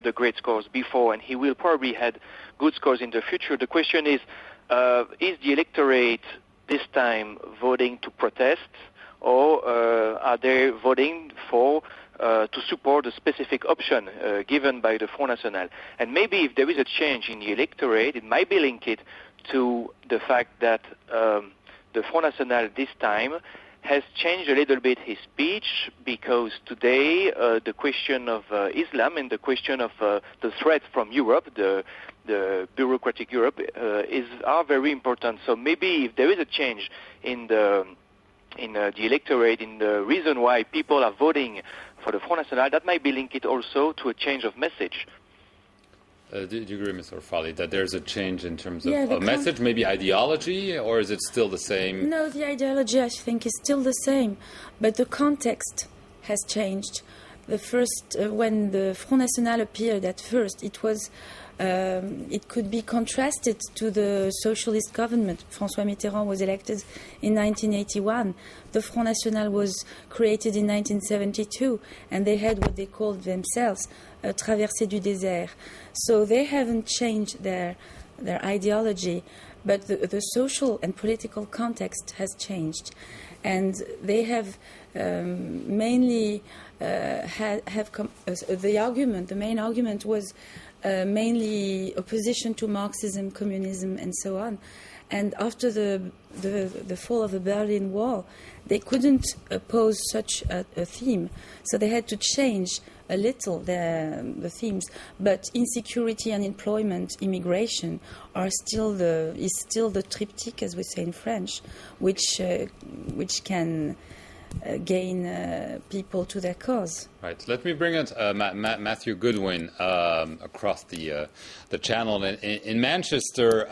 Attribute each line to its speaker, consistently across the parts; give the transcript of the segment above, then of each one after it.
Speaker 1: the great scores before, and he will probably had good scores in the future. The question is the electorate this time voting to protest, or are they voting for to support a specific option given by the Front National? And maybe if there is a change in the electorate, it might be linked to the fact that the Front National this time has changed a little bit his speech, because today the question of Islam and the question of the threat from Europe, the bureaucratic Europe, are very important. So maybe if there is a change in the electorate, in the reason why people are voting for the Front National, that might be linked also to a change of message.
Speaker 2: Do you agree, Mr. Orfali, that there's a change in terms of a message, maybe ideology, or is it still the same?
Speaker 3: No, the ideology, I think, is still the same, but the context has changed. The first, when the Front National appeared at first, it was, it could be contrasted to the socialist government. François Mitterrand was elected in 1981. The Front National was created in 1972, and they had what they called themselves a traversée du désert. So they haven't changed their ideology, but the social and political context has changed, and they have mainly the main argument was mainly opposition to Marxism, communism, and so on. And after the fall of the Berlin Wall, they couldn't oppose such a theme, so they had to change a little the themes. But insecurity, unemployment, immigration is still the triptych, as we say in French, which can gain people to their cause.
Speaker 2: Right. Let me bring it, Matthew Goodwin, across the channel. In Manchester,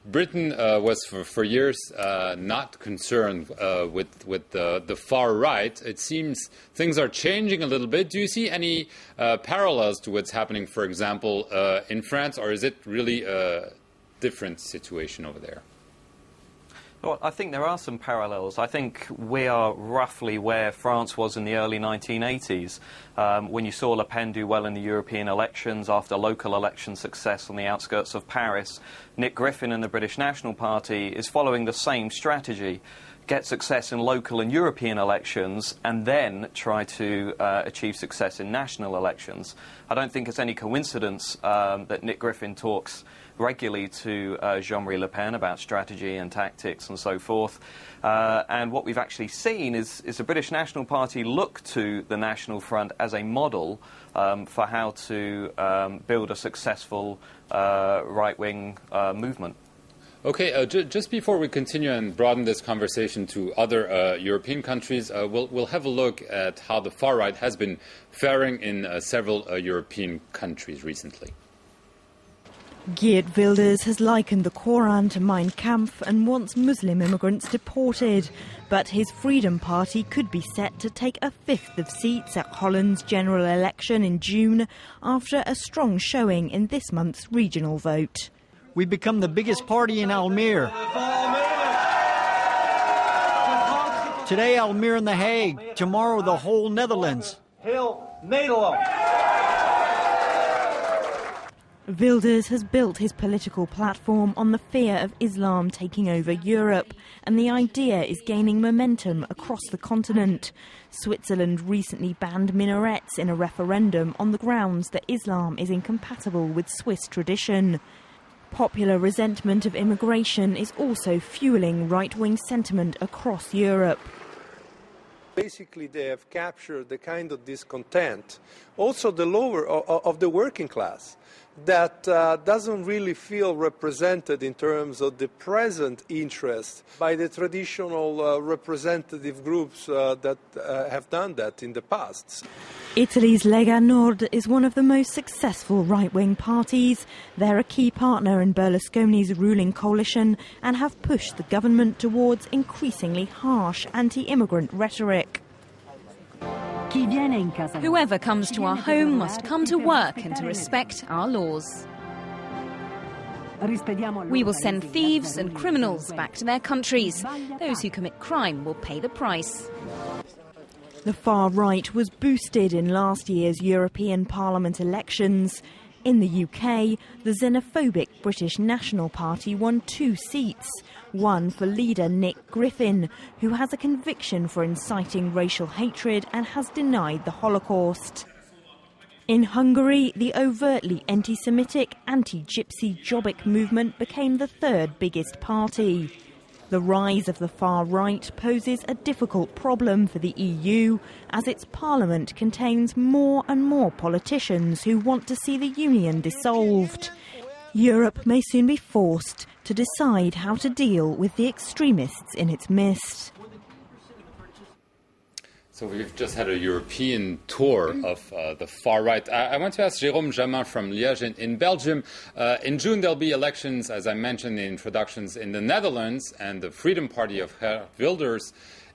Speaker 2: Britain was for years not concerned with the far right. It seems things are changing a little bit. Do you see any parallels to what's happening, for example, in France, or is it really a different situation over there?
Speaker 4: Well, I think there are some parallels. I think we are roughly where France was in the early 1980s, when you saw Le Pen do well in the European elections after local election success on the outskirts of Paris. Nick Griffin and the British National Party is following the same strategy. Get success in local and European elections and then try to achieve success in national elections. I don't think it's any coincidence that Nick Griffin talks regularly to Jean-Marie Le Pen about strategy and tactics and so forth. And what we've actually seen is the British National Party look to the National Front as a model for how to build a successful right-wing movement.
Speaker 2: Okay, just before we continue and broaden this conversation to other European countries, we'll have a look at how the far right has been faring in several European countries recently.
Speaker 5: Geert Wilders has likened the Koran to Mein Kampf and wants Muslim immigrants deported. But his Freedom Party could be set to take a fifth of seats at Holland's general election in June after a strong showing in this month's regional vote.
Speaker 6: We become the biggest party in Almere. Today, Almere and The Hague. Tomorrow, the whole Netherlands.
Speaker 7: Heel Nederland.
Speaker 5: Wilders has built his political platform on the fear of Islam taking over Europe, and the idea is gaining momentum across the continent. Switzerland recently banned minarets in a referendum on the grounds that Islam is incompatible with Swiss tradition. Popular resentment of immigration is also fueling right-wing sentiment across Europe.
Speaker 8: Basically, they have captured the kind of discontent, also the lower of the working class, that doesn't really feel represented in terms of the present interest by the traditional representative groups that have done that in the past.
Speaker 5: Italy's Lega Nord is one of the most successful right-wing parties. They're a key partner in Berlusconi's ruling coalition and have pushed the government towards increasingly harsh anti-immigrant rhetoric.
Speaker 9: Whoever comes to our home must come to work and to respect our laws. We will send thieves and criminals back to their countries. Those who commit crime will pay the price.
Speaker 5: The far right was boosted in last year's European Parliament elections. In the UK, the xenophobic British National Party won 2 seats, one for leader Nick Griffin, who has a conviction for inciting racial hatred and has denied the Holocaust. In Hungary, the overtly anti-Semitic, anti-Gypsy Jobbik movement became the third biggest party. The rise of the far right poses a difficult problem for the EU, as its parliament contains more and more politicians who want to see the union dissolved. Europe may soon be forced to decide how to deal with the extremists in its midst.
Speaker 2: So we've just had a European tour of the far right. I want to ask Jérôme Jamin from Liège in Belgium. In June there'll be elections, as I mentioned in introductions, in the Netherlands, and the Freedom Party of Herr Willders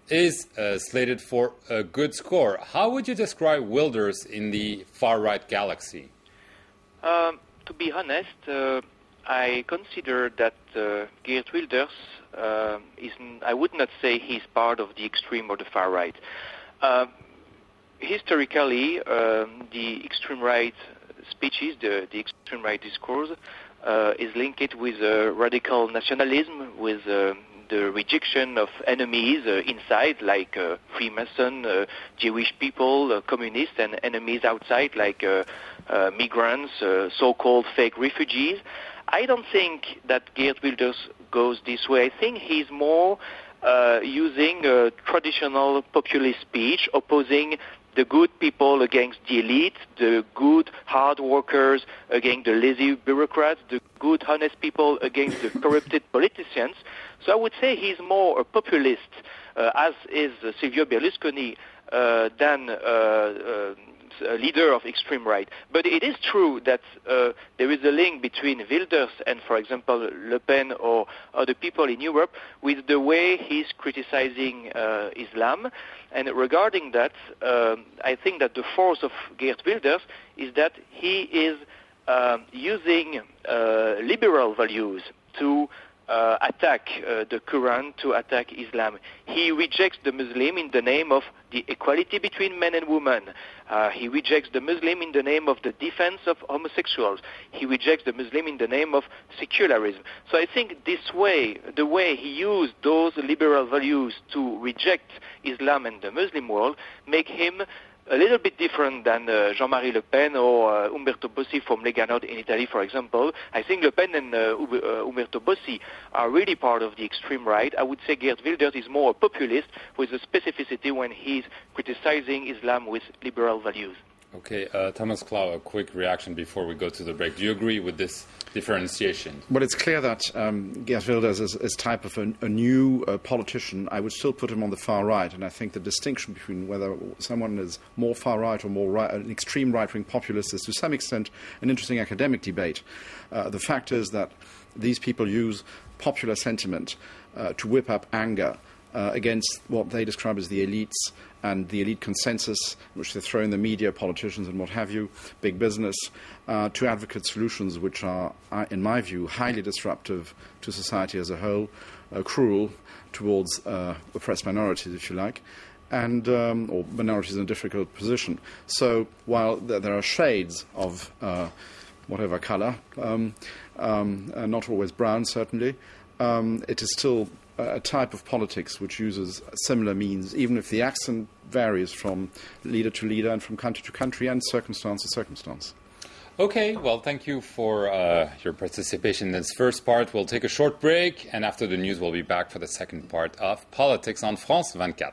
Speaker 2: is slated for a good score. How would you describe Willders in the far right galaxy?
Speaker 1: To be honest, I consider that Geert Wilders I would not say he's part of the extreme or the far right. Historically, the extreme right speeches, the extreme right discourse, is linked with radical nationalism, with the rejection of enemies inside, like Freemason, Jewish people, communists, and enemies outside, like migrants, so-called fake refugees. I don't think that Geert Wilders goes this way. I think he's more using traditional populist speech, opposing the good people against the elite, the good hard workers against the lazy bureaucrats, the good honest people against the corrupted politicians. So I would say he's more a populist, as is Silvio Berlusconi, than a leader of extreme right. But it is true that there is a link between Wilders and, for example, Le Pen or other people in Europe with the way he's criticizing Islam. And regarding that, I think that the force of Geert Wilders is that he is using liberal values to attack the Quran, to attack Islam. He rejects the Muslim in the name of the equality between men and women. He rejects the Muslim in the name of the defense of homosexuals. He rejects the Muslim in the name of secularism. So I think this way, the way he used those liberal values to reject Islam and the Muslim world, make him a little bit different than Jean-Marie Le Pen or Umberto Bossi from Lega Nord in Italy, for example. I think Le Pen and Umberto Bossi are really part of the extreme right. I would say Geert Wilders is more a populist with a specificity when he's criticizing Islam with liberal values.
Speaker 2: Okay, Thomas Klau, a quick reaction before we go to the break. Do you agree with this differentiation?
Speaker 10: Well, it's clear that Geert Wilders is type of a new politician. I would still put him on the far right, and I think the distinction between whether someone is more far right or more right, an extreme right-wing populist is to some extent an interesting academic debate. The fact is that these people use popular sentiment to whip up anger against what they describe as the elites and the elite consensus, which they throw in the media, politicians and what have you, big business, to advocate solutions which are, in my view, highly disruptive to society as a whole, cruel towards oppressed minorities, if you like, and or minorities in a difficult position. So while there are shades of whatever colour, not always brown, certainly, it is still a type of politics which uses similar means, even if the accent varies from leader to leader and from country to country and circumstance to circumstance.
Speaker 2: Okay, well, thank you for your participation in this first part. We'll take a short break, and after the news, we'll be back for the second part of Politics on France 24.